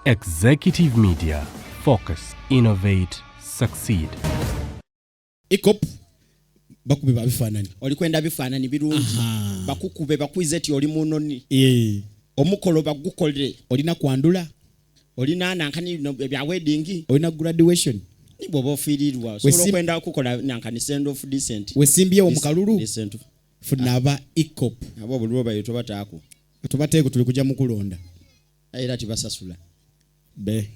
Executive Media. Focus, innovate, succeed. Ikop bakube babifanani. Olikwenda bifanani birungi. Bakukube bakwize ti oli munoni. Omukolo bagukolere. Olina kwandula. Olina nankani bya wedding. Olina graduation. Ni bobo firirwa. So kwenda kukola nankani send off decent. Wesimbye omukalulu. Decent. Funaba Ikop. Abo bulwo bayito batako. Tubateeko tuli kujja mukulonda. Era tibasasula. Be.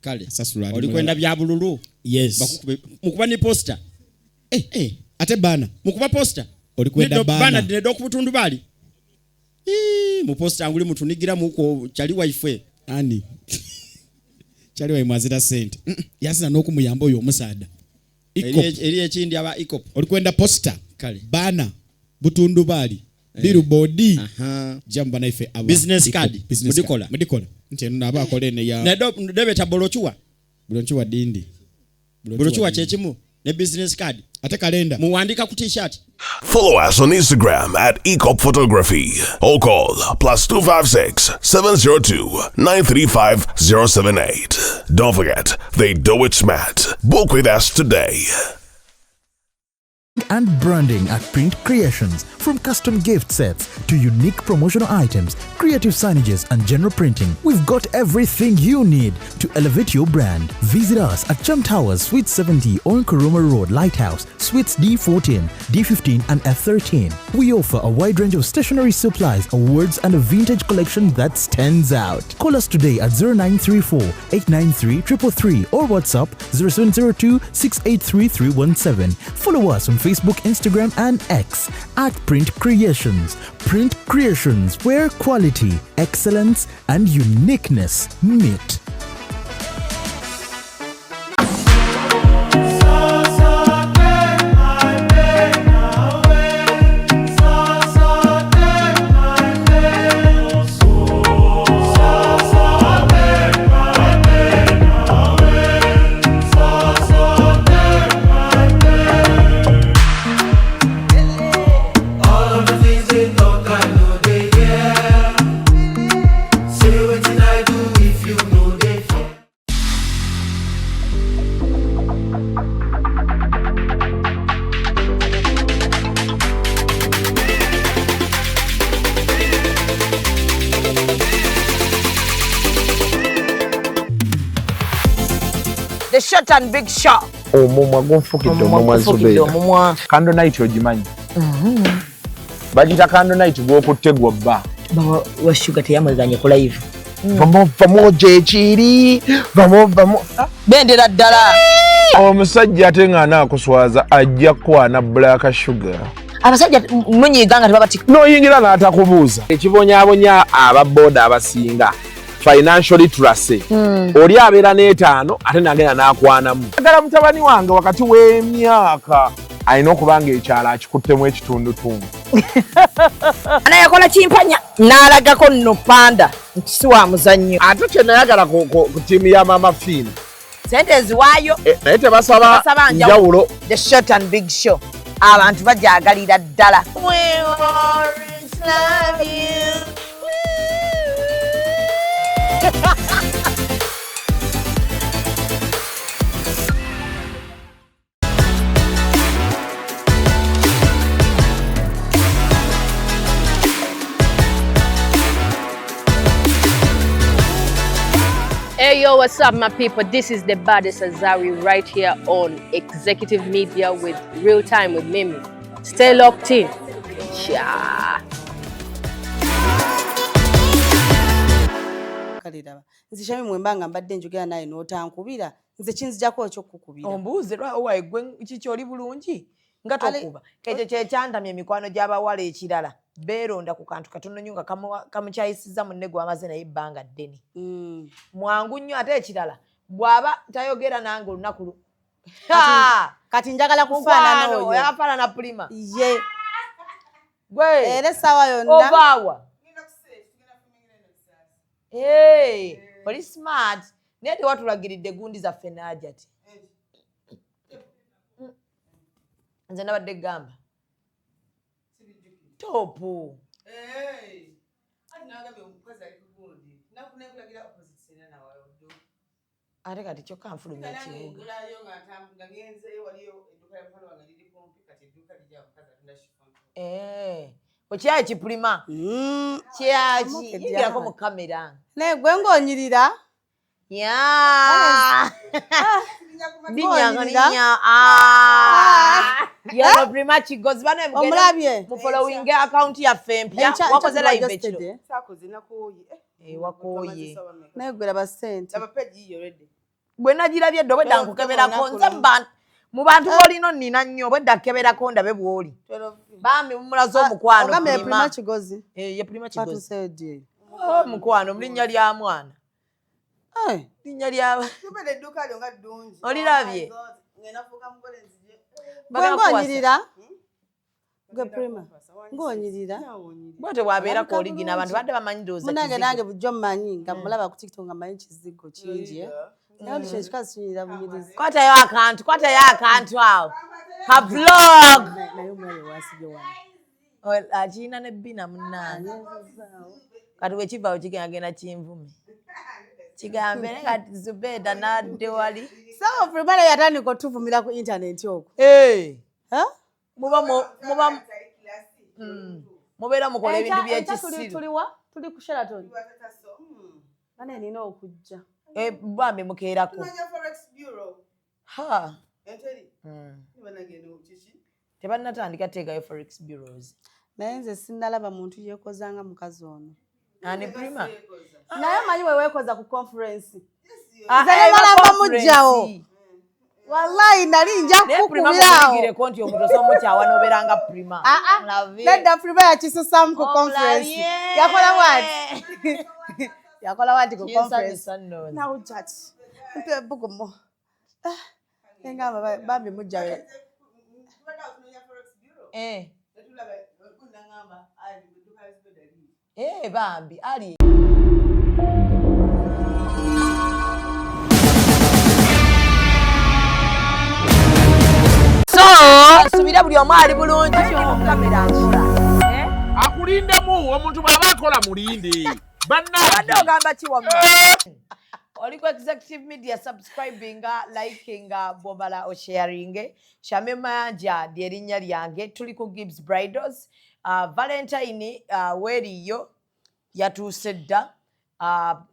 Kale. Sasula. Olikwenda bya bululu. Yes. Bakukube mukuba ni poster. Ate bana. Mukuba poster. Olikwenda bana. Bana dinedo kubutundu bali. Mu poster anguli mutunigira muko chali wife. Ani. Chali wa imazira sente. Yasina n'okumuyamba oyo omusaada. Ikop. Eri ekindi aba Ikop. Olikwenda poster. Kale. Bana. Butundu bali. Billboard. Jamba na ife aba. Business card. Mudikola. Nti naba akole ne ya. Nedo debeta bolochuwa. Bolochuwa dindi. Bolochuwa chechimu ne business card. Ate kalenda. Muwandika ku t-shirt. Follow us on Instagram at Ikop Photography or call +256 702 935 078. Don't forget, they do it smart. Book with us today. And branding at Print Creations. From custom gift sets to unique promotional items, creative signages and general printing, we've got everything you need to elevate your brand. Visit us at Chum Towers, Suite 70 on Kuruma Road, Lighthouse, Suites D14, D15 and F13. We offer a wide range of stationery supplies, awards and a vintage collection that stands out. Call us today at 0934 893 333 or WhatsApp 0702 683 317. Follow us on Facebook, Instagram and X at Print Creations. Print Creations, where quality, excellence and uniqueness meet. The short and big shot. Omumwa gonfukidde omumwa Zubeida. Candle night ogimanyi. Bagita candle night gwokutte gwobba. Bawa wa sugar teyamazanye ku live. Vamo jechiri. Vamo. Bendera ddala. Omusajja ate nga anakuswaza ajja kwana black sugar. Abasajja munyiganga tebabati. Noyingira n'atakubuuza. Ekibonyaabonya ababoda abasinga. Financially tracé. Oli abeera n'etaano ate nagenda n'akwanamu. Agala mutabani wange wakati w'emyaka alina okubanga ekyalo akikuttemu ekitundutundu. Anayakola kimpanya n'alagako nno panda nti si wa muzannyo. Ate kye nayagala ku ttiimu ya Mama Fiina. Sente eziwaayo. Naye tebasaba njawulo. The short and big show. Abantu bajaagalira ddala. We always love you. Hey yo, what's up my people? This is the baddest Azari right here on Executive Media with Real Time with Mimi. Stay locked in. Yeah. Nze shami mwembanga mbadde njogera naye n'otankubira nze kinzijako ekyokukubira ombuuze lwawe gwe kiki oli bulungi nga tokuba ekyo kyekyantamya emikwano gy'abawala ekirala beeronda ku kantu katono nnyo nga kamukyayisiza munne gw'amaze naye ebbanga ddene mwangu nnyo ate ekirala bw'aba tayogera nange olunaku kati njagala kufaanana oyo yafaanana pulima ye gwe era essaawa yonna ovaawa oli smart naye tewatulagiridde gundi zaffe naajati nze nabadde gamba topu ate kati kyokka nfulumya ekibuga okyayi kipulima kyaki yingirako mu kamera naye gwe ng'onyirira yano prima kigozi omulabye mufollowing account yaffe empya wakoze live ekiro wakooye naye gwe laba ssente bwe nagirabye eddo bwedda nkukeberako nze mu bantu b'olina nnina nnyo bwedda kukeberako ndabe bw'oli bambi mumulaze omukwano prima kigozi ye prima kigozi omukwano mu linnya lya mwana linnya lya olirabye gwe ng'onyirira gwe prima ng'onyirira bwate bwabeerako oligina abantu badde bamanyi dooza munange nange bujjo mmanyi nga mulaba ku tiktok nga mmanyi kizigo kingi naye kino ekikazi kinyirira bunyirizi kwatayo akantu awo ka vlog naye omwali wasibye wano akirina ne bbina munnange kati wekivaawo kigenda kinvume kigambe naye kati Zubeda n'adde wali sawa prima yatandika otuvumira ku internet okwo mubeera mukola ebintu byekisiru tuli ku Sheraton ane nina okujja bambi mukeerako tebannatandika teekayo forex bureaus naye nze sinnalaba muntu yeekozanga mukazi ono ani prima naye manyi weweekoza ku conference nze nemalamba mujjawo wallahi nali nja kukubiraawo nti omuntu osomukyawa nobeeranga prima nedda prima yakisusamu ku conference yakola wati yakola wati ku conference nawujati mpe bugumo engamba bambi mujjawe bambi ali subira buli omu ali bulungi kamera akulindemu omuntu bw'aba akola mulinde wadde ogamba kiwamma oli ku executive media subscribinga likinga bwobala osharinge Shame Mayanja lyerinnya lyange tuli ku Gibbs Bridals Valentine weeriyo yatuuse dda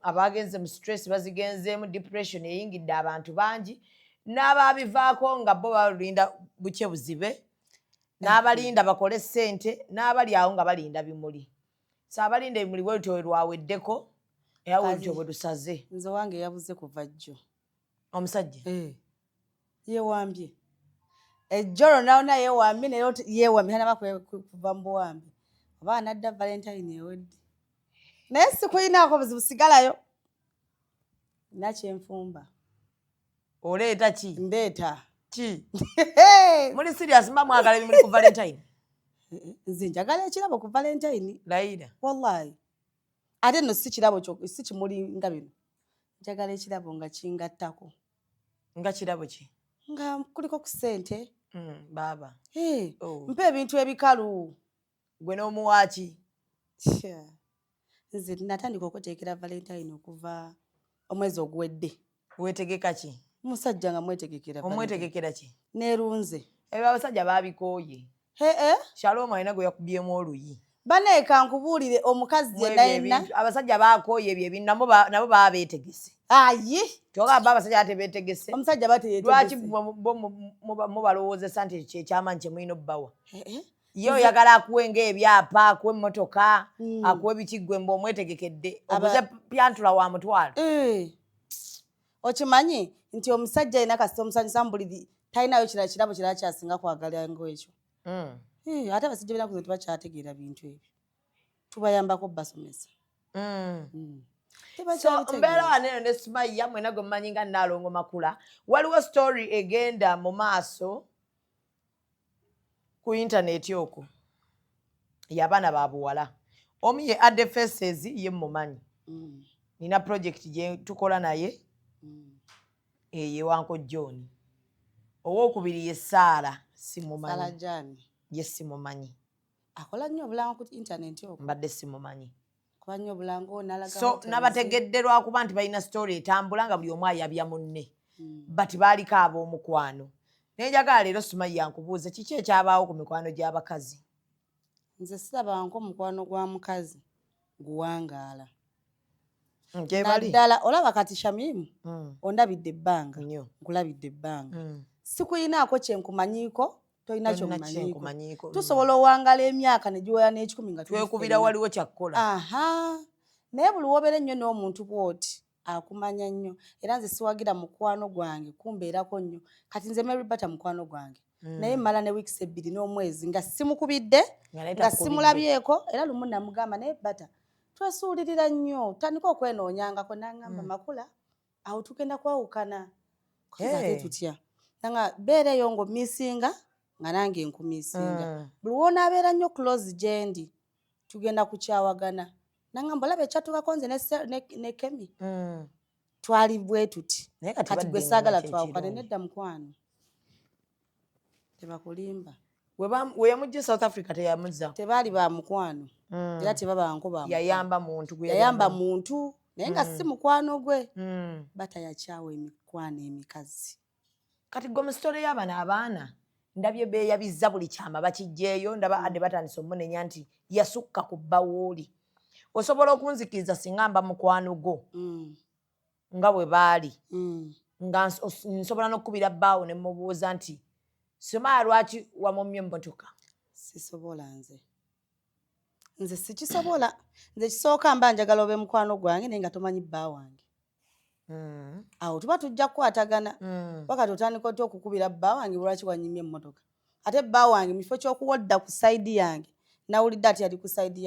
abagenze mu stress bazigenzeemu depression eyingidde abantu bangi n'ababivaako nga bo balinda buke buzibe n'abalinda bakole ssente n'abali awo nga balinda bimuli so abalinda ebimuli bwelutyo lwaweddeko era bwelutyo bwe lusaze nze wange yabuze kuva jjo omusajja yeewambye ejjolo nawona yeewambye naye yeewambye tanaba kuva mu buwambi oba anadda Valentine ewedde naye sikuyinaako buzibu sigalayo nakyenfumba oleeta ki ndeeta ki muli serious mba mwagala ebimuli ku Valentine nze njagala ekirabo ku Valentine layira wallahi ate no si kirabo kyo si kimuli nga bino njagala ekirabo nga kingattako nga kirabo ki nga kuliko ku ssente baba mpa ebintu ebikalu gwe n'omuwaaki nze natandika okuteekera Valentine okuva omwezi oguwedde weetegeka ki musajja nga mwetegekera omwetegekera ki neerunze ebyo abasajja baabikooye Shalom alina gwe yakubyemu oluyi baneeka nkubuulire omukazi yenna abasajja baakooye ebyo ebintu nabo baba beetegese ayi togamba abasajja batebeetegese omusajja lwaki mubalowoozesa nti kyekyamaanyi kye mulina obbawa ye oyagala akuwe ng'ebyapa akuwe emmotoka akuwe bikiggwe mbe omwetegekedde obuze pyantula wa mutwalo okimanyi nti omusajja yina kasita omusanyusa mbuliri talinayo kirabo kirala kyasinga kwagala ng'ekyo ate abasajja benakuze tebakyategeera bintu ebyo tubayambako basomesa mbeera waneeno ne Sumaiya mwena gwe mmanyi nga Naalongo Makula waliwo story egenda mu maaso ku internet okwo y'abaana ba buwala omu ye Adde Faces ye mumanyi nina project gye tukola naye ye Wanko John owookubiri ye Saara simumanyi ye simumanyi akola nnyo obulamu ku internet okwo mbadde simumanyi kubanya obulango nalaga so nabategedde lwakuba nti balina story etambula nga buli omu ayabya munne but baaliko ab'omukwano naye njagala leero Sumaya yankubuuza kiki ekyabaawo ku mikwano gy'abakazi? Nze sirabanko omukwano gwa mukazi guwangaala naddala olaba kati Shamimu ondabidde ebbanga nkulabidde ebbanga sikuyinaako kyenkumanyiiko tolina kyomumanyiiko tusobola owangala emyaka ne giwera n'ekikumi nga twekubira waliwo kyakkola naye buli wobeera ennyo n'omuntu bw'oti akumanya nnyo era nze siwagira mukwano gwange kumbeerako nnyo kati nze Mary Bata mukwano gwange naye mmala ne wiikisi 2 n'omwezi nga simukubidde nga simulabyeko era lumu namugamba naye Bata twesuulirira nnyo tandika okwenoonyangako n'aŋŋamba makula awo tugenda kwawukana ate tutya nanga beereyo ng'omiisinga nga nange nkumiisinga buli wonaabeera nnyo close gyendi tugenda kukyawagana nangamba olaba ekyatukako nze ne Kemi twali bwe tuti kati gwe saagala twawukane nedda mukwano tebakulimba we yamujja South Africa teyamuzza tebaali ba mukwano era tebabanko ba yayamba muntu naye nga si mukwano gwe Bata yakyawa emikwano emikazi kati gwe mu story y'abana abaana ndabye beeyabizza buli kyama bakijjeeyo ndaba adde batandise omunenya nti yasukka ku bbawooli osobola okunzikiriza singa mba mukwano gwo nga bwe baali nga nsobola n'okukubira bbaawo ne mubuuza nti Sumaya lwaki wamumye emmotoka? Sisobola nze sikisobola nze kisooka mba njagala obe mukwano gwange naye nga tomanyi bba wange awo tuba tujja kukwatagana wakati otandika otya okukubira bba wange lwaki wanyimye emmotoka ate bba wange mu kifo ky'okuwodda ku sayidi yange nawulidde ati yali ku sayidi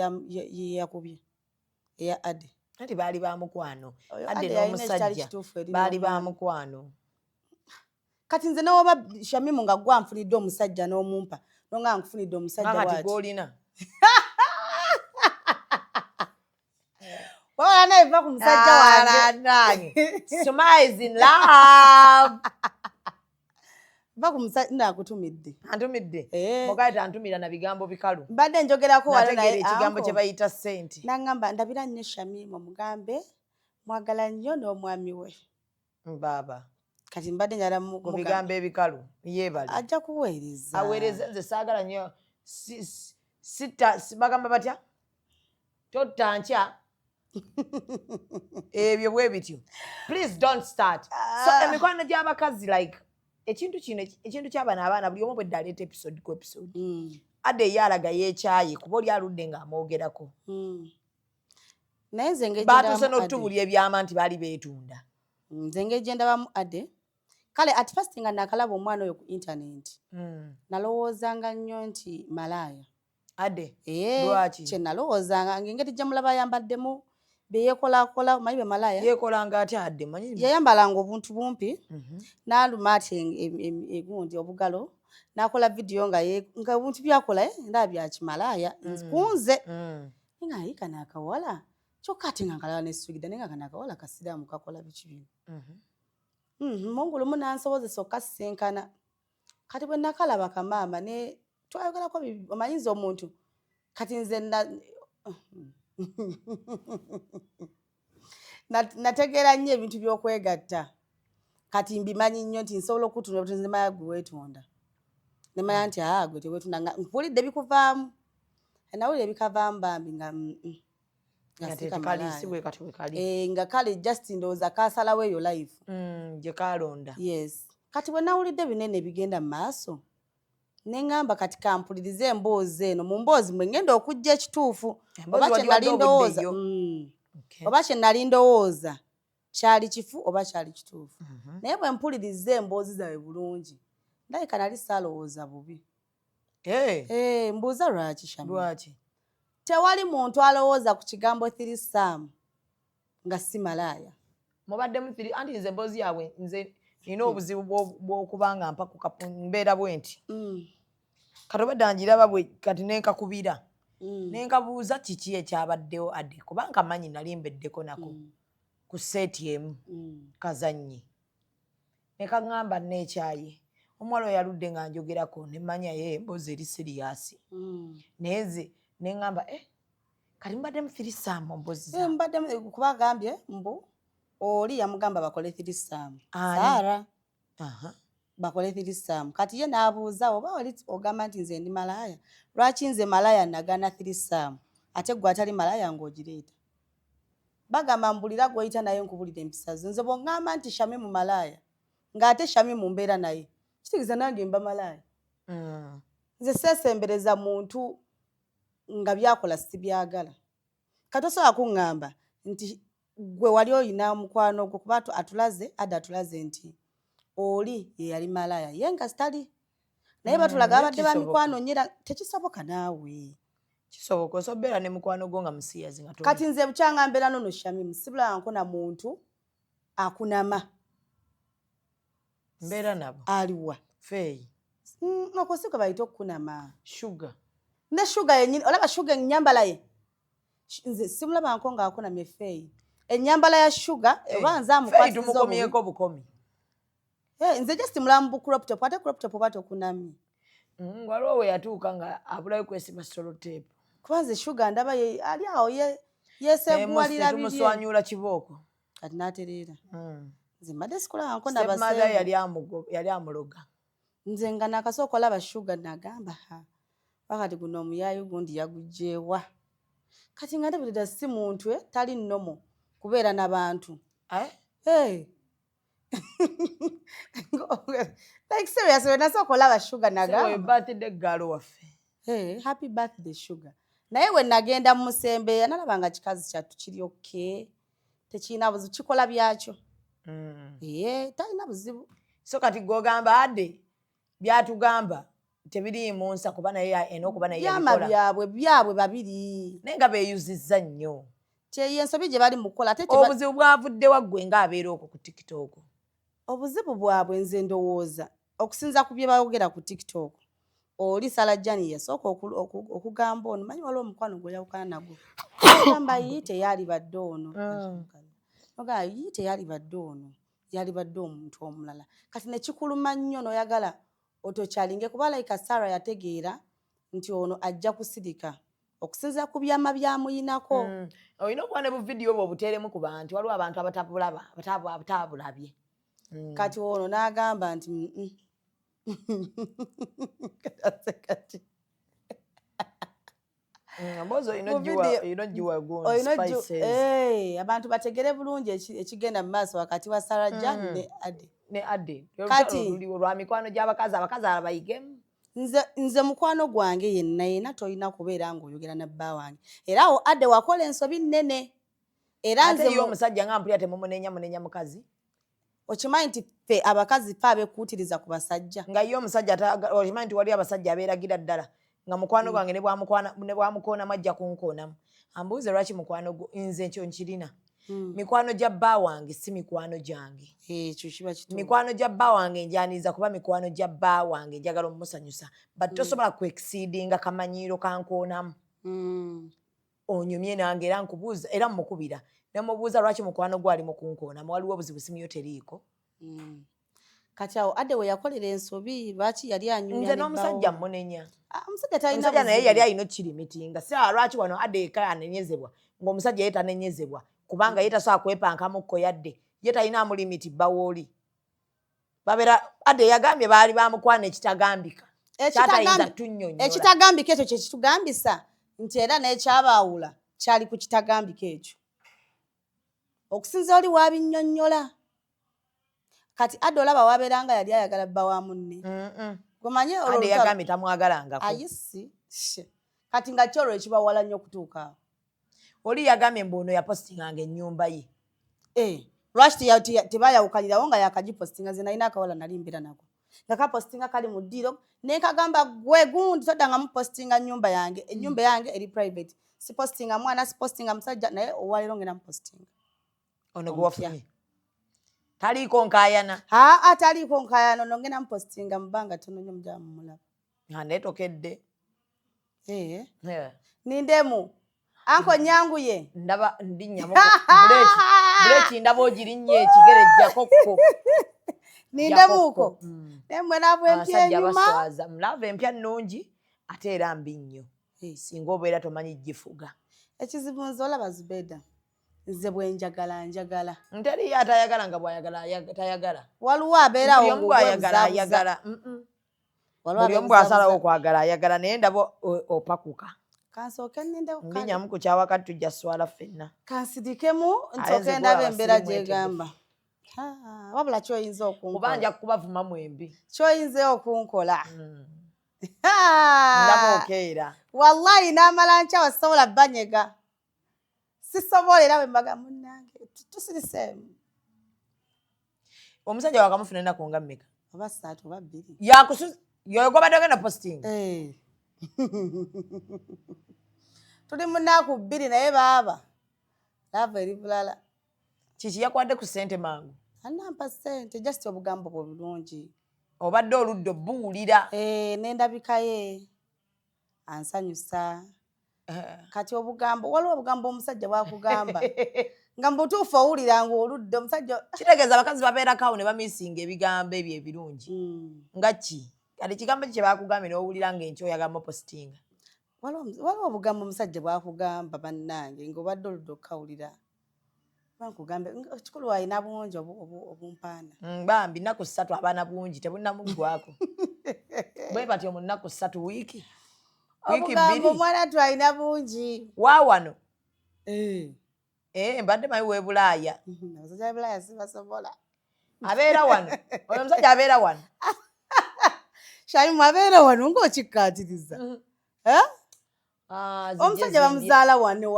yakubye eya Ade ati baali ba mukwano Ade n'omusajja baali ba mukwano kati nze nawoba Shamimu nga gwanfunidde omusajja n'omumpa nonga nkufunidde omusajja kati gwolina wala naiva ku musajja wange Sumaya is in love va ku musajja ndakutumidde antumidde mugaita antumira na bigambo bikalu mbadde njogerako wala naye ekigambo kye bayita sente nangamba ndabira nnyo Shamimu mugambe mwagala nnyo n'omwami we baba kati mbadde njala mu bigambo ebikalu yeebali ajja kuweereza aweereza nze saagala nnyo bagamba batya tottankya ebyo bwe bityo please don't start so emikwano gy'abakazi like ekintu ky'abana abaana buli omu bwedde aleeta episode ku episode Ade ye alaga yeekyaye kuba oli aludde ng'amwogerako naye nze baatuuse n'otubulya ebyama nti baali beetunda nze ng'egyendabamu Ade kale at first nga nakalaba omwana oyo ku internet nalowoozanga nnyo nti malaaya Ade lwaki kye nalowoozanga ng'engeri gye mulaba yambaddemu beyekolaakola omanyi be malaaya yeekolanga atya Ade manyi yayambalanga obuntu bumpi n'aluma ati egundi obugalo n'akola vidiyo nga obuntu byakola ndaba bya kimalaaya kunze nga yika n'akawala kyokka ate nga nkalaba n'essugida naye nga kanakawala kasiraamu kakola biki bino mungulumu n'ansobozesa okukasinkana kati bwe nakalaba kamaama ne twayogerako omanyiza omuntu kati nze nategeera nnyo ebintu by'okwegatta kati mbimanyi nnyo nti nsobola okutunda obutunzi nemaya gwe weetonda nemaya nti gwe teweetunda nga mpulidde bikuvaamu nawulira ebikavaamu bambi nga nga kale just ndowooza kaasalawo eyo life gye kalonda yes kati bwe nawulidde binene bigenda mu maaso neŋŋamba kati kampulirize emboozi eno mu mboozi mwe ngenda okujja ekituufu oba kye nali ndowooza kyali kifu oba kyali kituufu naye bwe mpulirize emboozi zawe bulungi ndabika nali saalowooza bubi mbuuza lwaki lwaki tewali muntu alowooza ku kigambo threesome nga si malaaya mubaddemu anti nze emboozi yaabwe nze nina obuzibu bw'okubanga mbeera bwe nti kati obadde angiraba bwe kati nenkakubira nenkabuuza kiki ekyabaddewo Ade kubanga manyi nali mbeddeko nako ku seeti emu kazannyi nekaŋŋamba neekyaye omuwala oyo yaludde nga njogerako nemanya ye emboozi eri siriyasi naye nze neŋŋamba kati mbadde mu threesome mbozi mbadde kubagambye mbu oli yamugamba bakole threesome Sara bakole threesome kati ye n'abuuza oba oli ogamba nti nze ndi malaya lwaki nze malaya nagana threesome ate gwe atali malaya ng'ogireeta bagamba mbulira gw'oyita naye nkubulira empisa zo nze bw'oŋŋamba nti Shami mu malaya ng'ate Shami mu mbeera naye kitegeeza nange mba malaya nze seesembereza muntu nga byakola sibyagala kati osobola kuŋŋamba nti gwe wali oyina mukwano gwo kuba atulaze Ada atulaze nti oli ye yali malaya ye nga sitali naye batulaga abadde ba mikwano nyera tekisoboka naawe kisoboka osobera ne mukwano gwo nga musiyazi nga kati nze bukyanga mbeera nono Shami musibula nkona muntu akunama mbeera nabo aliwa feeyi okosiko bayita okukunama sugar ne sugar yenyini olaba sugar ennyambala ye nze simulaba nko ng'akunamye feeyi ennyambala ya sugar oba nze amukwasiza tumukomyeko bukomi nze gye simulamu bu crop top ate crop top oba tokunamye waliwo we yatuuka nga abulayo kwesiba solotape kuba nze sugar ndaba ali awo yeeseguwalira bibye tumuswanyula kibooko kati n'atereera nze mbadde sikulaba nko stepmother yali amuloga nze nga nakasooka olaba sugar nagamba wakati guno omuyaayi gundi yagugjeewa kati nga ndabirira si muntu tali nnomo kubeera n'abantu like serious we nasooka olaba sugar nagamba birthday gaalo waffe happy birthday sugar naye we nagenda mu musembeya nalaba nga kikazi kyattu kiri oke tekirina buzibu kikola byakyo talina buzibu so kati gwogamba Ade byatugamba tebiriimu nsa kuba naye enokuba naye byama byabwe babiri naye nga beeyuzizza nnyo kyeyo ensobi gye bali mu kukola obuzibu bwavudde waggwe ng'abeera okwo ku TikTok obuzibu bwabwe nze ndowooza okusinza ku bye bayogera ku TikTok oli Salajani yasooka okugamba ono manyi waliwo omukwano gwe yawukana nagwo agamba yiite yali badde ono ogaa yiite yali badde ono yali badde omuntu omulala kati ne kikuluma nnyo n'oyagala otokyalinge kuba like Sarah yategeera nti ono ajja kusirika okusinza ku byama byamuyinako olina okuba ne buvidiyo bwe obuteeremu ku bantu waliwo abantu abatabulabye kati ono n'agamba nti kati abantu bategere bulungi ekigenda mu maaso wakati wa Sarajani ne Ade kati lwa mikwano gy'abakazi abayigemu nze mukwano gwange yenna tolina kubeera ng'oyogera ne bba wange era awo Ade wakola ensobi nnene era nze yo omusajja nga mpulira temumunenya mukazi okimanyi nti ffe abakazi fe abekuutiriza ku basajja nga ye omusajja okimanyi nti wali abasajja abeeragira ddala nga mukwano gwange ne bwamukoonamu ajja kunkoonamu ambuuze lwaki mukwano gwo nze ekyo nkirina mikwano gya bba wange si mikwano gyange ekyo kiba kituufu mikwano gya bba wange njaniriza kuba mikwano gya bba wange njagala omusanyusa but tosobola kuexceedinga kamanyiiro kankoonamu onyumye nange era nkubuuza era mukubira nemubuuza lwaki mukwano gwali mukunkoonamu waliwo obuzibu simiyo teriiko kati awo Ade we yakolera ensobi lwaki yali anyumya nze n'omusajja munenya omusajja naye yali alina okirimitinga si lwaki wano Ade eka anenyezebwa ng'omusajja ye tanenyezebwa kubanga ye tasobola kwepankamukko yadde ye talina amulimiti bbawooli babeera Ade yagambye baali bamukwana ekitagambika kyatayinza tunnyonnyola ekitagambika ekyo kye kitugambisa nti era n'ekyabaawula kyali ku kitagambika ekyo okusinza oli waabinnyonnyola kati Ade olaba wabeeranga yali ayagala bba wa munne gomanye Ade yagambye tamwagalangako ayisi kati nga kyolwo ekibawala nnyo okutuuka awo oli yagambye mbu ono yapositinganga ennyumba ye lwaki tebayawukanirawo nga yakagipositinga ze nalina akawala nali mbeera nako nga kapositinga kali mu ddiiro nekagamba gwe gundi todanga mupositinga nnyumba yange ennyumba yange eri private sipositinga mwana sipositinga musajja naye owaliro ngenda mupositinga ono gwe wafumye taliiko nkayana taliiko nkayana ono ngenda mupositinga mu bbanga tono nnyo mujja mumulaba netokedde nindemu anko nyanguye ndaba ndinyamuko buleki ndaba ogirinnye ekigere jjakokko nindemuuko nemwe nabwe empya enyuma mulava empya nnungi ate era mbi nnyo singa obeera tomanyi gifuga Ekizibu nze olaba Zubeda. Nze bwe njagala. Nteri atayagala nga bw'ayagala tayagala. Waliwo abeerawo buli omu ayagala. Buli omu asalawo okwagala ayagala naye ndaba opakuka. Kansooke nnendewo kale. Mbinyamu ku kyawakati tujja swala ffenna. Kansidikemu nsooke ndabe embeera gyegamba. Wabula kyoyinza okunkola. Kubanja kubavuma mwembi. Kyoyinza okunkola. Ndaba okeera. Wallahi n'amala nkyawa sisobola banyega. Sisobola era bwe mbaga munnange. Tusiriseemu. Omusajja wakamufuna ennaku nga mmeka? Oba 3 oba 2. Yakusu yogobadde ogenda posting. Tuli munaku 2 naye baaba. Lava eri bulala. Kiki yakwadde ku ssente mangu? Anampa ssente just obugambo bwe bulungi. Obadde oluddo buwulira. N'endabika ye. Ansanyusa. Kati obugambo waliwo obugambo omusajja bwakugamba. Nga mbutuufu owulira ng'oludde omusajja. Kitegeeza abakazi babeerako awo ne bamisinga ebigambo ebyo ebirungi. Nga ki? Kati ekigambo kye baakugambye n'owulira ng'enkya oyagala postinga. Waliwo obugambo omusajja bwakugamba bannange ng'obadde oludde okukawulira. Bankugambe kikulu alina bungi obumpaana. Bambi nnaku 3 abaana bungi tebunnamuggwako. Bwe batyo mu nnaku 3 wiiki. Obugambo omwana twalina bungi. Waawano. Mbadde mayi w'e Bulaaya. Abasajja b'e Bulaaya sibasobola. Abeera wano. Oyo omusajja abeera wano. Shaimu abeera wano ng'okikkaatiriza. Omusajja bamuzaala wano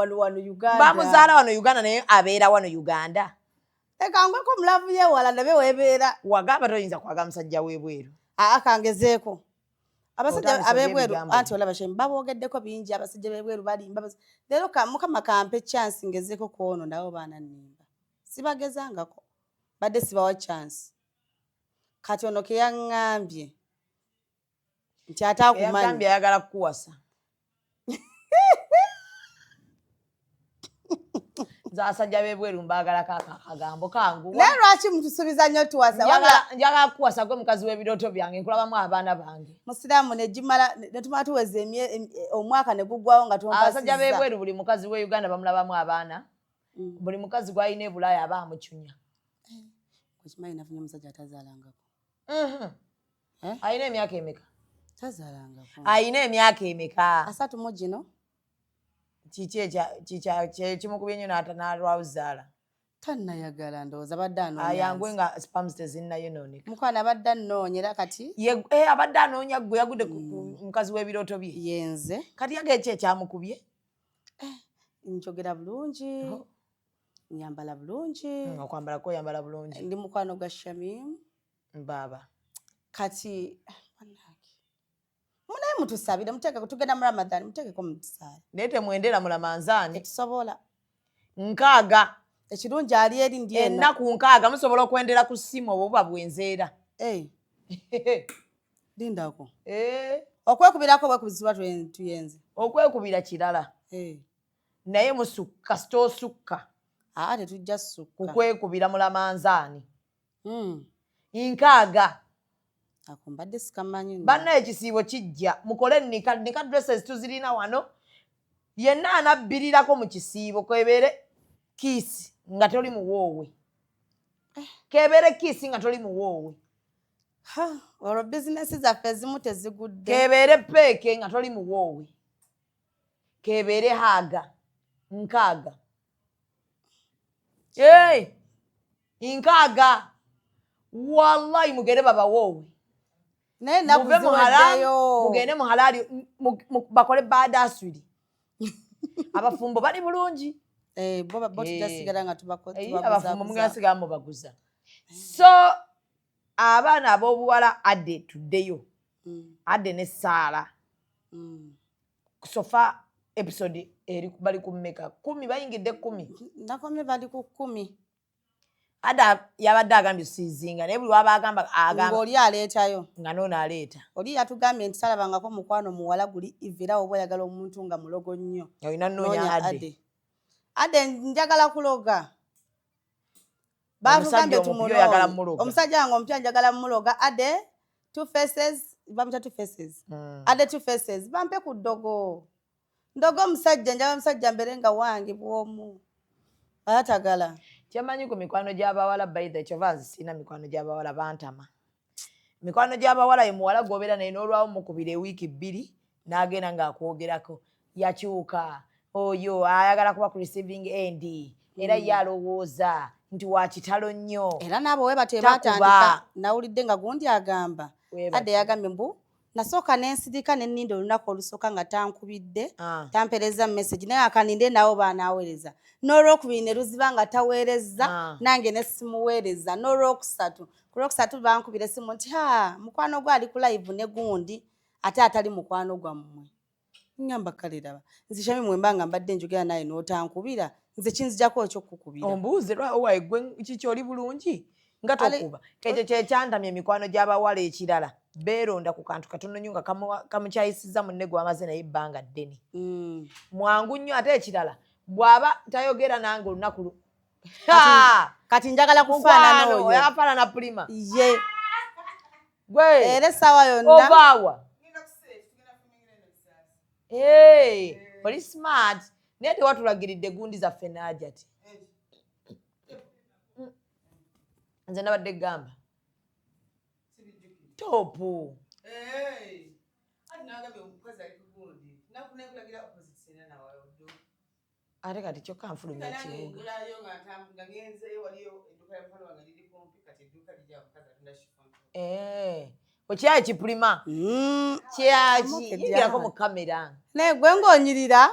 Uganda. Bamuzaala wano Uganda naye abeera wano Uganda. Ekangweko mulavu ye wala nabe weebeera. Wagamba toyinza kwaga musajja w'ebweru. Kangezeeko. Abasajja ab'ebweru anti olaba Shaimu baboogeddeko bingi abasajja b'ebweru balimba. Leero Mukama kampe chance ngezeeko kwono nabo baana nnimba. Sibagezangako. Badde sibawa chance. Kati ono ke yaŋŋambye. Nti ataakumanyi. Yagambye ayagala kukuwasa. Abasajja b'ebweru mbagalako akagambo kangu. Naye lwaki mutusuubiza nnyo tuwasa? Njagala kukuwasa gwe mukazi w'ebirooto byange nkulabamu abaana bange. Musiraamu ne tumala tuweza omwaka ne guggwawo nga tumpasizza. Abasajja b'ebweru buli mukazi w'e Uganda bamulabamu abaana. Buli mukazi gw'alina e Bulaaya aba amucunya. Okimanyi nafunye omusajja atazaalangako. Alina emyaka emeka? Tazaalangako. Alina emyaka emeka? 3 mu gino. Kiki kimukubye nnyo n'alwawuzaala? Tannayagala ndowooza abadde anoonya. Ayangwe nga spams tezinnayonooneka. Mukwano abadde anoonyera kati. Abadde anoonya gwe yagudde ku mukazi w'ebirooto bye. Yenze. Kati yageki ekyamukubye? Njogera bulungi. Nyambala bulungi. Okwambala ko yambala bulungi. Ndi mukwano gwa Shamim. Baba. Kati munaye mutusabire muteeke tugenda mu Ramadan muteekeko mutusaale. Naye temwendera mulamanzaani. Tusobola. 6. Ekirungi ali eri ndi ennaku 6 musobola okwendera ku ssimu obuba bwenzeera. Lindako. Okwekubirako bwekubizibwa tuyenze. Okwekubira kirala. Naye musukka sitoosukka. Tetujja sukka. Kukwekubira mulamanzaani. 6. Akumbadde sikamanyi. Banna ekisiibo kijja mukole nika dresses tuzirina wano. Yenna anabbirirako mu kisiibo kwebeere kiisi nga toli muwoowe. Kebeere kiisi nga toli muwoowe. Olwo bizinesi zaffe ezimu tezigudde. Kebeere peeke nga toli muwoowe. Kebeere haaga 6. 6. Wallahi mugere baba woowe. Naye nakuziwaddeyo. Mugende mu halaali bakole baadaswiri. Abafumbo bali bulungi. Bo tujasigala nga tubakoze. Abafumbo mugasigala mubaguza. So abaana ab'obuwala adde tuddeyo. Adde ne Saala. Sofa episode bali ku mmeka 10 bayingidde 10. Nakomye bali ku 10. Ada yabadde agambye siizinga naye buli waba agamba ng'oli aleetayo nga noono aleeta. Oli yatugambye nti salabangako mukwano muwala guli ivira oba oyagala omuntu nga mulogo nnyo. Olina nnoonya Adde njagala kuloga. Batugambye tumuloga. Omusajja wange omupya njagala muloga. Adde 2 faces. Bamita 2 faces. Adde 2 faces. Bampe ku ddogo. ndogo omusajja njaba omusajja mbere nga wange bwomu ayatagala kyemanyi ku mikwano gy'abawala baithe kyova nzisina mikwano gy'abawala bantama mikwano gy'abawala ye muwala gwobeera naye n'olwawo mukubira ewiiki 2 n'agenda ng'akwogerako yakyuka oyo ayagala kuba ku receiving end era ye alowooza nti wa kitalo nnyo era n'abo we batebatandika nawulidde nga gundi agamba adde yagambye mbu nasooka n'ensirika n'enninda olunaku olusooka nga tankubidde tampereza message naye akaninde nawo baanaweereza n'olwokubiri ne luziba nga taweereza nange ne simuweereza n'olwokusatu ku lwokusatu bankubira essimu nti mukwano gwe ali ku live ne gundi ate atali mukwano gwammwe ngamba kale raba nze shami mwemba nga mbadde njogera naye n'otankubira nze kinzijako ekyokukubira ombuuze lwawe gwe kikyoli bulungi nga tokuba ekyo kyekyantamya emikwano gy'abawala ekirala beeronda ku kantu katono nnyo nga kamukyayisiza munne gw'amaze naye ebbanga ddene mwangu nnyo ate ekirala bw'aba tayogera nange olunaku kati njagala kufaanana oyo yafaanana Prima ye gwe era essaawa yonna ovaawa oli smart naye tewatulagiridde gundi zaffe naajati nze nabadde gamba topu ate kati kyokka nfulumya ekibuga okyayi kipulima kyaki yingirako mu kamera naye gwe ng'onyirira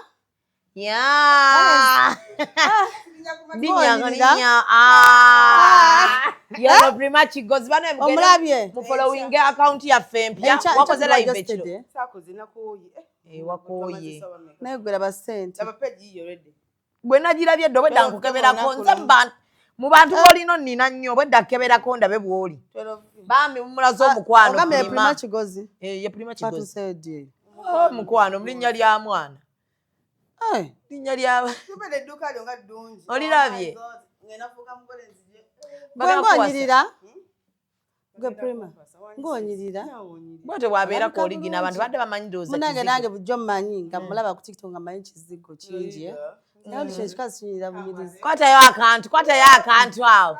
yano Prima kigozi bano omulabye mu following account yaffe empya wakoze live ekiro wakooye naye gwe laba ssente bwe nagirabye eddo bwedda nkukeberako nze mu bantu b'olino nnina nnyo bwedda kukeberako ndabe bw'oli bambi mumulaze omukwano Prima kigozi ye Prima kigozi omukwano mu linnya lya mwana linnya lya olirabye gwe ng'onyirira gwe Prima ng'onyirira bwete bwabeerako oligina abantu badde bamanyi dooza munange nange bujjo mmanyi nga mulaba ku TikTok nga manyi kizigo kingi naye oli kyekikazi kinyirira bunyirizi kwatayo akantu awo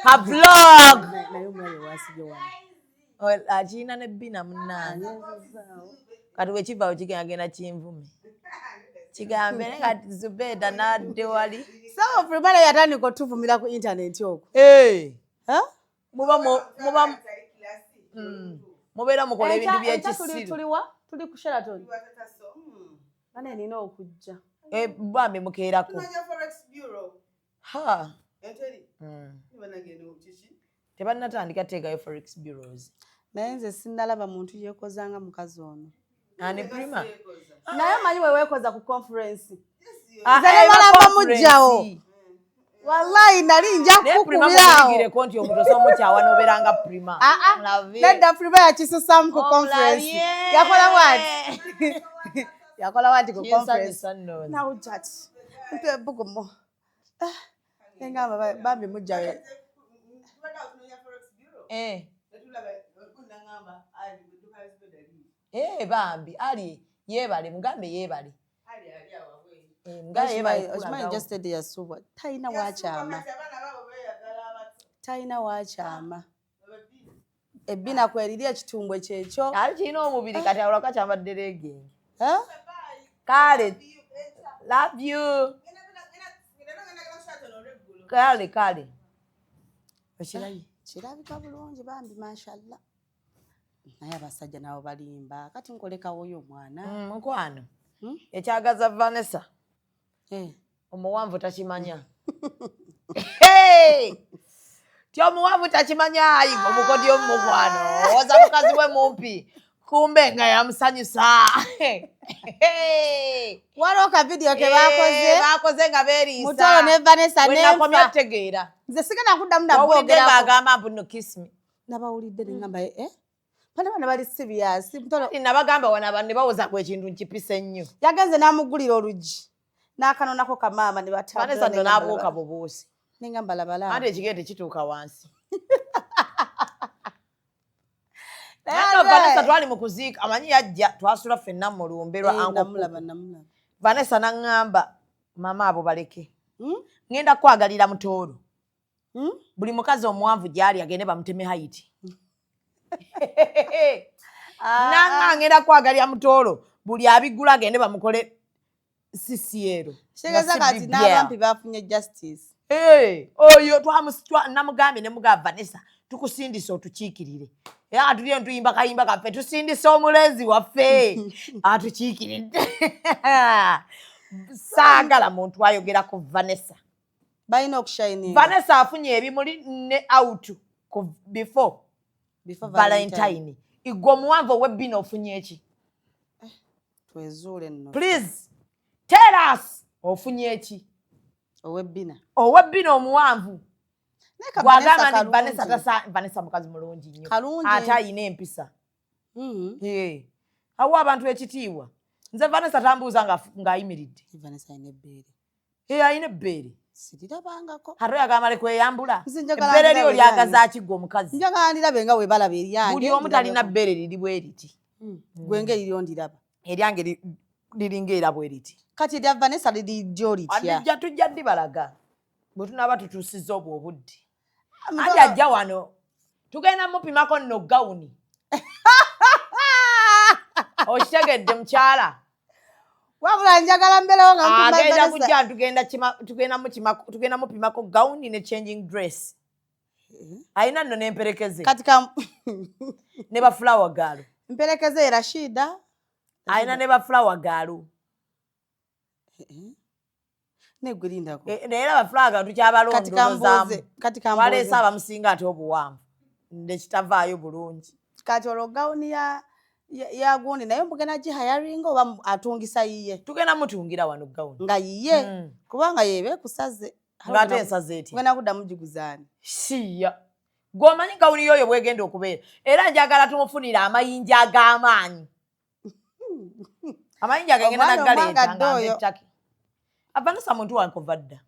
ka vlog naye omulabe waasibye wano akiina ne bbina munnange kati wekivaawo kigendagenda kinvume kigambe naye kati Zubeda n'adde wali sawa Prima naye yatandika otuvumira ku intaneti okwo mubeera mukola ebintu by'ekisiru tuli ku Sheraton ane nina okujja bambi mukeerako tebannatandika teekayo forex bureaus naye nze sinnalaba muntu yeekozanga mukazi ono ani Prima naye manyi we weekoza ku conference nze nebalamba mujjawo wallahi nali nja kukubirawo nti omuntu osomukyawa nobeeranga Prima nedda Prima yakisusamu ku conference yakola wati ku conference nawujati mpe ebugumu nengamba bambi mujjawe bambi ali yeebale mugambe yeebale okimanyi jestedi yasubwa talina wakyama ebbina kweriri ekitumbwe kyekyo ali kirina omubiri kati awulako kyambadde legging kale love you kale okirayi kirabika bulungi bambi mashallah naye abasajja nabo balimba kati nkolekawo oyo omwana mukwano ekyagaza Vanessa omuwanvu takimanya ti omuwanvu takimanya ayiga omukodyo omukwano oza mukazi we mumpi kumbe nga yamusanyusa waliwo ka video ke bakoze nga beeriisa Mutolo ne Vanessa wenakomya otegeera nze sigenda kuddamu nabwogerako agamba mbu no kiss me nabawulidde nengamba bana bana bali serious Mutolo nabagamba wana ne bawoza ku ekintu nkipise nnyo yagenze n'amugulira oluggi n'akanonako kamaama ne batambula Vanessa ndo n'abuuka bubuusi nengamba labala ate ekigende kituuka wansi Vanessa twali mu kuziika amanyi yajja twasula ffenna mu lumbe lwa namulaba Vanessa nangamba mama abo baleke. Ngenda kwagalira Mutooro. Buli mukazi omwanvu gyali agende bamuteme height. Nanga ngenda kwagalira Mutooro buli abigula agende bamukole CCR. Shegeza kati n'abampi bafunye justice. Oyo namugambe ne muga Vanessa tukusindisa otukiikirire. Atulye ntuyimba kayimba kaffe tusindisa omulenzi waffe atukiikiridde. Saagala muntu ayogera ku Vanessa. Balina okushining. Vanessa afunye ebimuli ne out before Valentine. Igwo muwanvu ow'ebbina ofunye eki? Twezuule nno. Please tell us ofunye eki? Ow'ebbina omuwanvu. Gwagamba ni Vanessa mukazi mulungi nnyo. Ate ayina empisa. Awo abantu ekitiibwa. Nze Vanessa tambuuza ng'ayimiridde. Vanessa ayina ebbeere. Ayina ebbeere. Sirirabangako. Ate oyagamba le kweyambula. Ebbeere lyo lyagaza ki gwe omukazi? Njagala ndirabe nga we balaba eryange. Buli omu talina bbeere liri bwe riti. Gwenge liryo ndiraba. Eryange liringa era bwe riti. Kati erya Vanessa lirijjo litya? Adijja tujja dibalaga. Bwe tunaaba tutuusizza obwo obudde. Andi ajja wano. Tugenda mupimako nno gawuni. Okitegedde mukyala. Wabula njagala mbeerawo nga mpima agenda kujja tugenda mupimako gawuni ne changing dress. Ayina nno n'emperekeze. Kati ne ba flower girl. Mperekeze ye Rashida. Ayina ne ba flower girl. Negulindako. Neera ba flower girl tukyabalondozaamu. Kati kambuze. Waleesa abamusinga ate obuwanvu. Ndekitavaayo bulungi. Kati olwo gawuni ya gundi naye mugenda gihayaringa oba atungisa yiye? Tugenda mutungira wano gawuni. Nga yiye? Kubanga yebe kusaze. Ng'ate ensaze eti. Gwena kuddamu giguzaani. Siya. Gw'omanyi gawuni yoyo bwegenda okubeera. Era njagala tumufunira amayinja ag'amaanyi. Amayinja agagenda naggaleeta ng'azettaki. Vanessa muntu wankuva dda.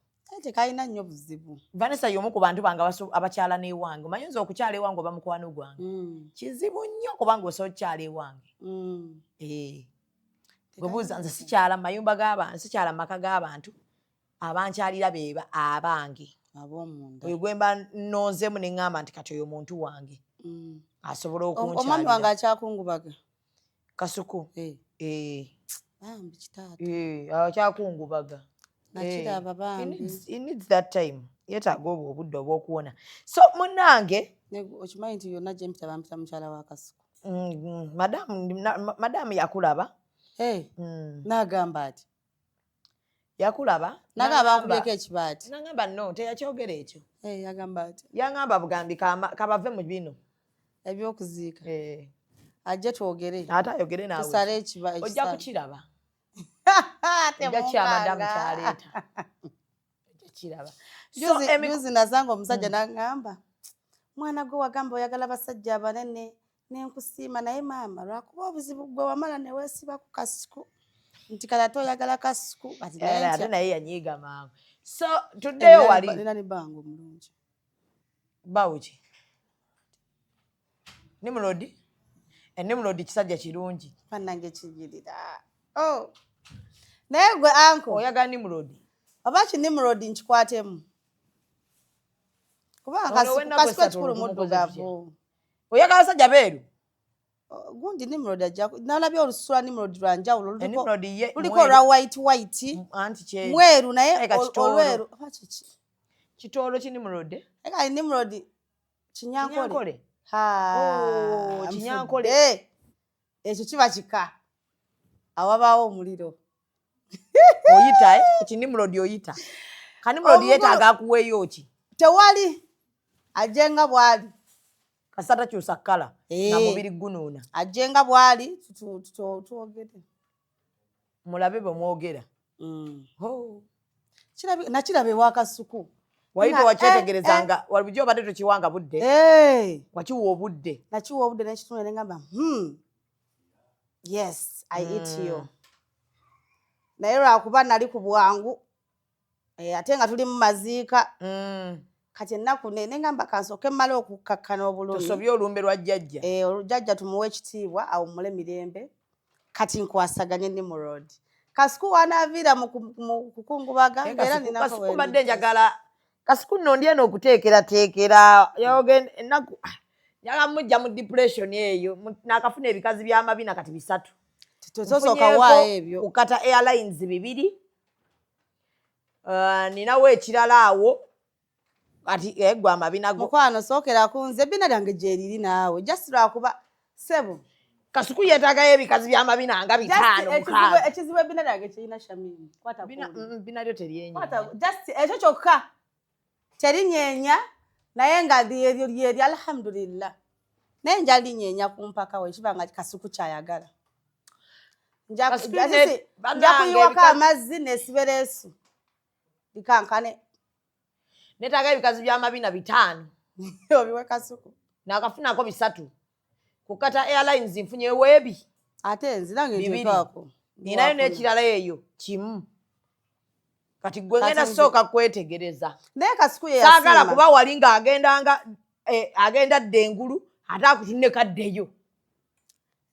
Tekayina nnyo buzibu. Vanessa y'omu ku bantu bange abakyala n'ewange. Omanyi okukyala ewange oba mukwano gwange. Kizibu nnyo kubanga osobola okukyala ewange. Gwebuuza nze sikyala mu mayumba g'abantu, sikyala mu maka g'abantu. Abankyalira beeba abange. Ab'omunda. Oyo gwe mba nnonzeemu ne ŋŋamba nti kati oyo muntu wange. Asobola okunkyalira. Omwami wange akyakungubaga. Kasuku. Bambi kitaata. Akyakungubaga. Nakiraba bambi. He needs that time. Yeetaaga obwo obudde obw'okuwona. So munnange. Okimanyi nti yonna gye mpita bampita mukyala wa Kasuku. Madamu yakulaba. N'agamba ati. Yakulaba. N'agamba nkubeko ekibaati. N'agamba no teyakyogera ekyo. Yagamba ati. Yangamba bugambi kabave mu bino. Ebyokuziika. Ajje twogere. Ate ayogere naawe. Tusale ekibaati. Ojja kukiraba. Ojja kyamadamu kyaleeta. Ojja kiraba. Juzi nazanga omusajja n'agamba mwana gwe wagamba oyagala basajja abanene n'enkusiima naye maama lwakuba obuzibu gwe wamala ne weesiba ku Kasuku nti kala toyagala Kasuku ate naye yanyiiga mangu. So tuddeyo wali. Nina ne bango mulungi. Bawo ki? Nimrodi? Nimrodi kisajja kirungi. Bannange kijirira. Naye gwe anko. Oyagala Nimrodi? Oba ki Nimrodi nkikwatemu? Kubanga Kasuku ekikulu muddugavu. Oyagala basajja beeru? Gundi Nimrodi ajja nalabye olusula Nimrodi lwa njawulo luliko olwa white mweru naye olweru. Kitoolo ki Nimrodi? Eka Nimrodi Kinyankole. Kinyankole. Ekyo kiba kika. Awabaawo omuliro. Oyita Nimrodi oyita. Ka Nimrodi yeetaaga akuweeyo ki? Tewali. Ajenga bwali. Kasata kyusa kkala na mubiri gunuuna. Ajenga bwali tuogere. Mulabe bwe mwogera. Nakirabe wa Kasuku. Wayita wakyetegerezanga walibujjo obadde tokiwanga budde. Wakiwa obudde. Nakiwa obudde n'ekitundu ne ngamba yes I eat you. Naye lwakuba nali ku bwangu ate nga tuli mu maziika. Kati ennaku ne ngamba kansooke mmale okukkakkana obulumi. Tusobye olumbe lwa jjajja. Olujjajja tumuwe ekitiibwa awummule mirembe. Kati nkwasaganye Nimrodi. Kasuku wanaavira mu kukungubaga era nina Kasuku badde njagala Kasuku nno ndieno okuteekerateekera yogenda ennaku njagala mujja mu depression eyo n'akafuna ebikazi by'amabina kati 3 tosooka waayo ebyo kukata airlines 2 ninawo ekirala awo kati egwa amabina go mukwano sookera kunze bina lyange gye liri naawe just lwakuba sebo Kasuku yeetaagayo ebikazi by'amabina nga 5 ekizibu ebina lyange kirina Shamim bina lyo teryenye just ekyo kyokka terinyeenya naye nga lyeri alhamdulillah naye nja linyeenya ku mpaka we kiba nga Kasuku kyayagala nja kuyiwako amazzi nesibereesu likankane neetaaga ebikazi by'amabina 5 obiwe Kasuku n'akafunako 3 kukata airlines nfunyewo ebi ate nzirange nteekaako ninayo n'ekirala eyo kimu kati gwe ngenda sooka kwetegereza naye Kasuku ye saagala kuba wali ng'agendanga agenda ddengulu ate akutunne kaddeyo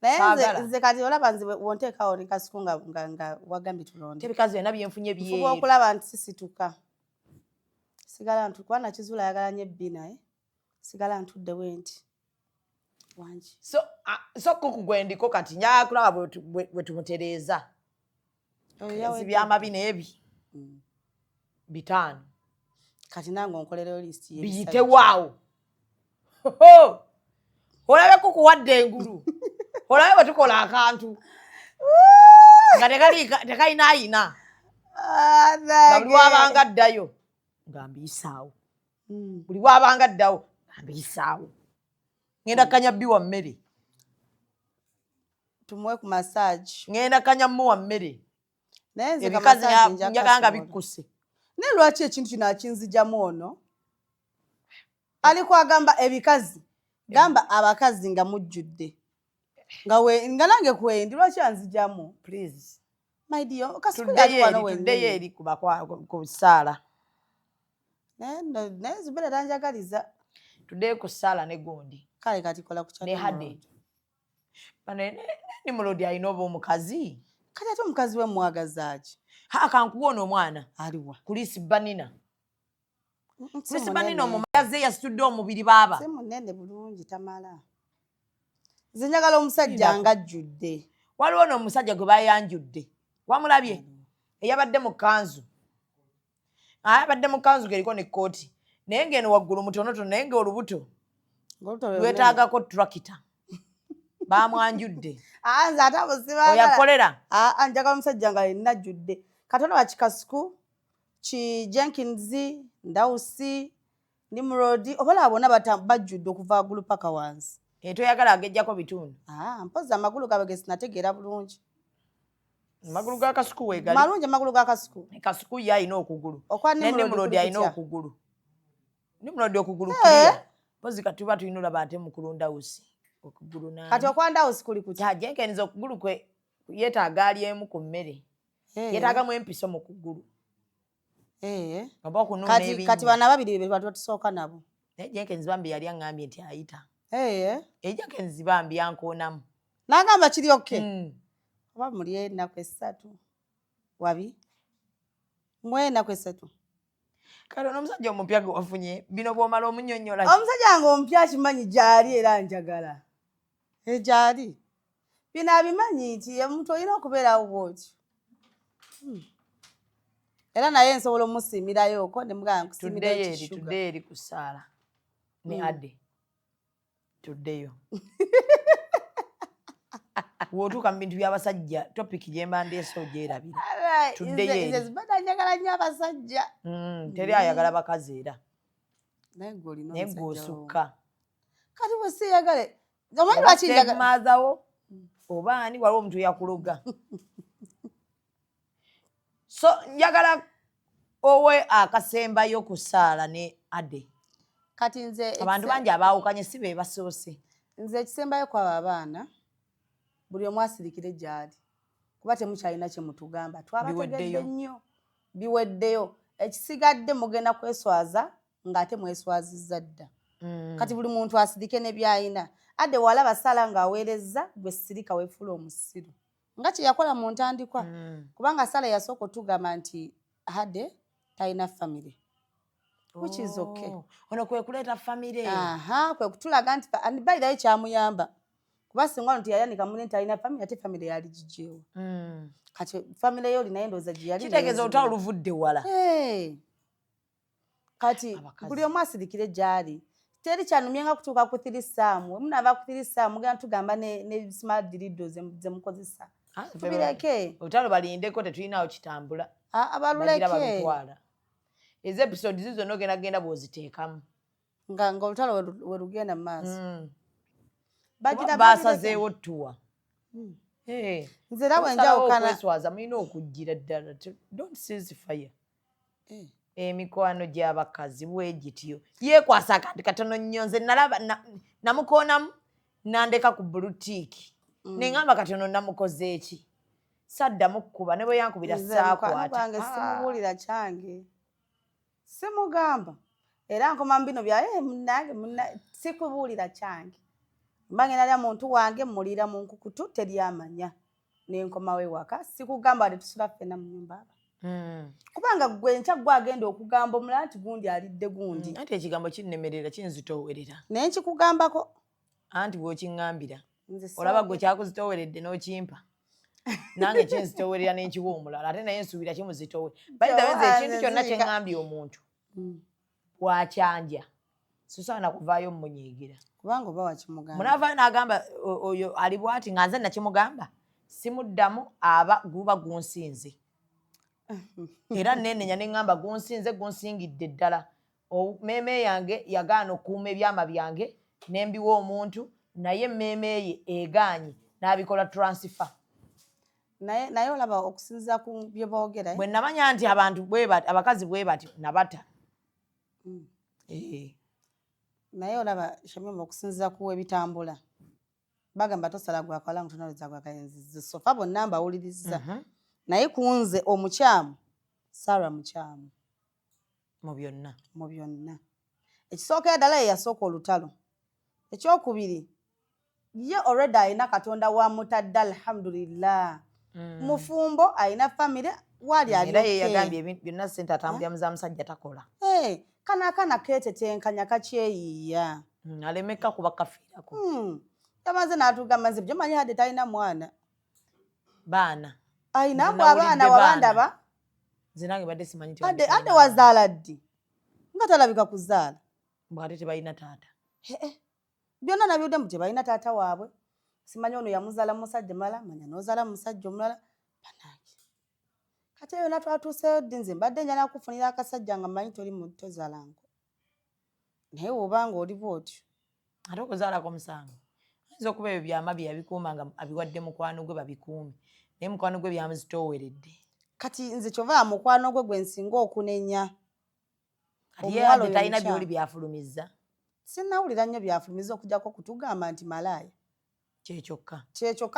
naye nze kati olaba nze wonteekawo ne Kasuku nga wagambye tulonde ebikazi byonna byenfunye byeru fuba okulaba nti sisituka sigala kuba nakizula ayagala nnyo ebbina sigala ntuddewo enti wangi so kukugwendiko kati njagala kulaba bwe tumutereeza by'amabina ebi 5 kati nange onkolereyo lisiti biyitewaawo olabe kukuwadde engulu olabe bwe tukola akantu nga tekayinaayina nga buli wabanga addayo nga mbiyisaawo buli wabanga addawo nga mbiyisaawo ngenda kanya biwa mmere tumuwe ku massage ngenda kanya muwa mmere naye nze ebikazi njagala nga bikkuse naye lwaki ekintu kino akinzijamu ono ali kwagamba ebikazi gamba abakazi nga mujjudde nga nange kwendi lwaki anzijamu please my dear tuddeyo eri ku ssaala naye Zubeda tanjagaliza tuddeyo ku ssaala ne gundi kale kati kola ku ne hade ni mulodi alina oba omukazi kati ate omukazi we mwagazaaki kankuwona omwana aliwa kulisi banina kulisi banina omumaze yasitudde omubiri baaba si munene bulungi tamala nze njagala omusajja nga ajjudde waliwo n'omusajja gwe bayanjudde wamulabye eyabadde mu kanzu ayabadde mu kanzu geriko nekkooti naye ngeno waggulu mutonotono naye ngaolubuto lwetaagako trakita bamwanjudde nze ate abo sibagala oyakolera njagala omusajja nga yenna ajjudde katono wa Kikasuku ki Jenkins Ndawusi Nimrod obalaba bonna bajjudde okuva waggulu paka wansi toyagala agejjako bitundu mpozi amagulu gabe ge sinategeera bulungi amagulu ga Kasuku weegali malungi amagulu ga Kasuku Kasuku ye alina okugulu ne Nimrod alina okugulu Nimrod okugulu kuliya mpozi kati tuba tulina olaba ate mukulu Ndawusi okugulu nani kati okwa Ndawusi kuli kutya Jenkins okugulu kwe yeetaaga alyemu ku mmere yeetaagamu empiso mu kugulu kati bana babiri be batusooka nabo naye Jenkins bambi yali aŋŋambye nti ayita Jenkins bambi yankoonamu n'agamba kiri oke oba muli ennaku 3 wabi mwe ennaku 3 kale n'omusajja omupya gwe wafunye bino bw'omala omunnyonnyola omusajja nga omupya akimanyi gyali era njagala gyali bino abimanyi nti omuntu olina okubeerawo bwotyo era naye nsobola omusiimirayo oko tuddeyo eri ku ssaala ne ade tuddeyo wotuuka mu bintu by'abasajja topiki gyemba ndeese ogyerabira tuddeyo eri Zubeda njagala nnyo abasajja teri ayagala bakazi era naye gwe osukka kati bwe siyagale omanyi lwaki njagala maazawo oba ani waliwo omuntu yakuloga so njagala owe akasembayo ku ssaala ne ade kati nze abantu bangi abaawukanye si be basoose nze ekisembayo kwaba abaana buli omu asirikire gyali kuba temukyalina kye mutugamba twabategedde nnyo biweddeyo ekisigadde mugenda kweswaza ng'ate mweswazizza dda kati buli muntu asirike ne byayina ade walaba ssaala ng'aweerezza gwe sirika weefula omusiru nga kye yakola mu ntandikwa kubanga Sara yasooka otugamba nti Hade talina family which is okay. Ono kwe kuleeta family. Kwe kutulaga nti bayirayo kyamuyamba kuba singa ono teyayanika mune nti alina family ate family yali gijeewo. Kati family yo olinayo endowooza gye yali kitegeeza olutalo luvudde wala. Kati buli omu asirikire gy'ali teri kyanumye nga kutuuka ku 3 ssaamu we munaava ku 3 ssaamu mugenda tugamba ne smart dirido ze mukozesa tubireke olutalo balindeko tetulinawo kitambula abaluleke ezo episode zizo nogenda bwoziteekamu nga olutalo we lugenda mu maaso basazeewo ttuwa nze era bwenjawukana okweswaza mulina okujjira ddala don't cease fire. Emikwano gy'abakazi bwegityo yeekwasa akantu katono nnyo nze nalaba namukoonamu nandeka ku buluutiiki neŋŋamba katono namukoze eki saddamu kkuba ne bwe yankubira saakwata simubuulira kyange simugamba era nkoma mu bino bya munange sikubuulira kyange mba ngenda lya muntu wange mulira mu nkukutu teryamanya nenkomawo ewaka sikugamba ate tusula ffenna mu nnyumba kubanga gwe nkya gwagenda okugamba omulala nti gundi alidde gundi anti ekigambo kinnemerera kinzitoowerera naye nkikugambako anti bw'okiŋŋambira olaba gwe kyakuzitooweredde n'okimpa nange kinzitoowerera n'enkiwa omulala ate naye nsuubira kimuzitoowerera ekintu kyonna kye ŋŋambye omuntu bwakyanja sisaana kuvaayo mmunyiigira kubanga oba wakimugamba munaavaayo n'agamba oyo ali bw'ati nga nze nakimugamba simuddamu aba guba gunsinze era nenenya neŋŋamba gunsinze gunsingidde ddala meeme yange yagaana okuuma ebyama byange nembiwa omuntu naye meeme ye egaanye n'abikola transfer naye olaba okusinziira ku bye boogera bwe namanya nti abantu abakazi bwe bati nabata naye olaba Shamima okusinziira ku ebitambula bagamba tosala gwakala ngutonaleza gwakayenzizo sofa bonna mbawuliriza naye kunze omukyamu Sara mukyamu mu byonna ekisookera ddala ye yasooka olutalo ekyokubiri ye already alina katonda wa mutadde alhamdulillah mufumbo alina famire wali era ye yagambye ebintu byonna sente atambulira muza musajja takola kanakana ketetenkanya kakyeyiiya alemeka kuba kafiirako yamaze n'atugamba nze byomanyi Hade talina mwana baana ayina mbw abaana wabandaba nze nange badde simanyi Hade wazaala ddi nga talabika kuzaala mbw ate tebalina taata byonna nabyodde mbu tebalina taata waabwe simanyi ono yamuzaala musajja mulala manya n'ozaala musajja omulala banange kati eyo natwatuuseyo ddi nze mbadde njala kufunira akasajja nga manyi tozaalango naye wobanga oli bwotyo ate okuzaalako musango ayinza okuba ebyo byama bye yabikuuma nga abiwadde mukwano gwe babikuume naye mukwano gwe byamuzitooweredde kati nze kyova mukwano gwe gwe nsinga okunenya kati Hade talina byoli byafulumizza sinnawulira nnyo byafulumiza okujjako kutugamba nti malaaya kyekyoka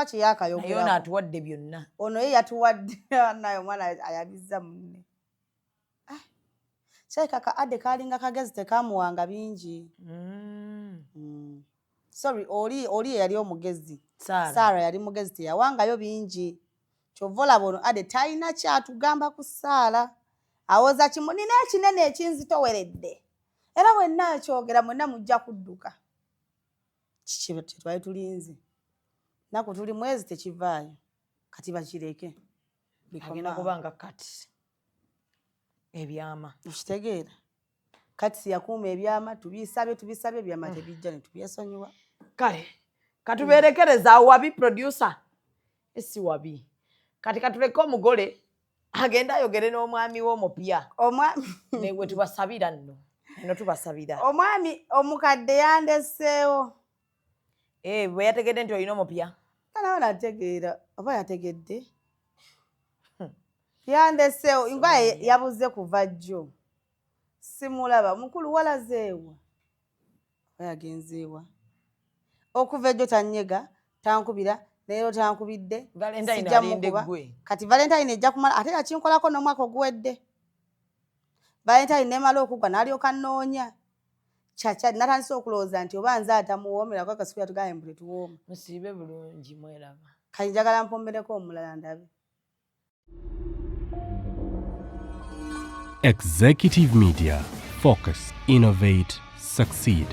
kye yakayogera naye ono atuwadde byonna ono ye yatuwadde naye omwana ayabizza munne kyekaka Hade kalinga kagezi tekamuwanga bingi sorry oli yali omugezi Sara yali mugezi teyawangayo bingi kyova olaba ono Hade talina kyatugamba ku Sara awoza kimu nina ekinene ekinzitoweredde era bwenna akyogera mwenna mujja kudduka kiki twali tulinze naku tuli mwezi tekivaayo kati bakireke agenda kubanga kati ebyama okitegeera kati siyakuuma ebyama tubisabye ebyama tebijja ne tubyesonyiwa kale katubeerekereza wabi producer esi wabi kati katuleke omugole agenda ayogere n'omwami w'omupya newe tubasabira nno eno tubasabira omwami omukadde yandeseewo bwe yategedde nti olina omupya kanawe nategeera oba yategedde yandeseewo nga yabuze kuva jjo simulaba mukulu walazeewa yagenzeewa okuva ejjo tanyega tankubira leero tankubidde kati Valentine ejja kumala ate yakinkolako n'omwaka oguwedde Valentine nemala okugwa n'alyoka nnoonya kyakya natandise okulowooza nti oba nze atamuwoomerako akasuku yatugaye mbu tetuwooma musiibe bulungi mweraba kanjagala mpombereko omulala ndabe. Executive Media. Focus, innovate, succeed.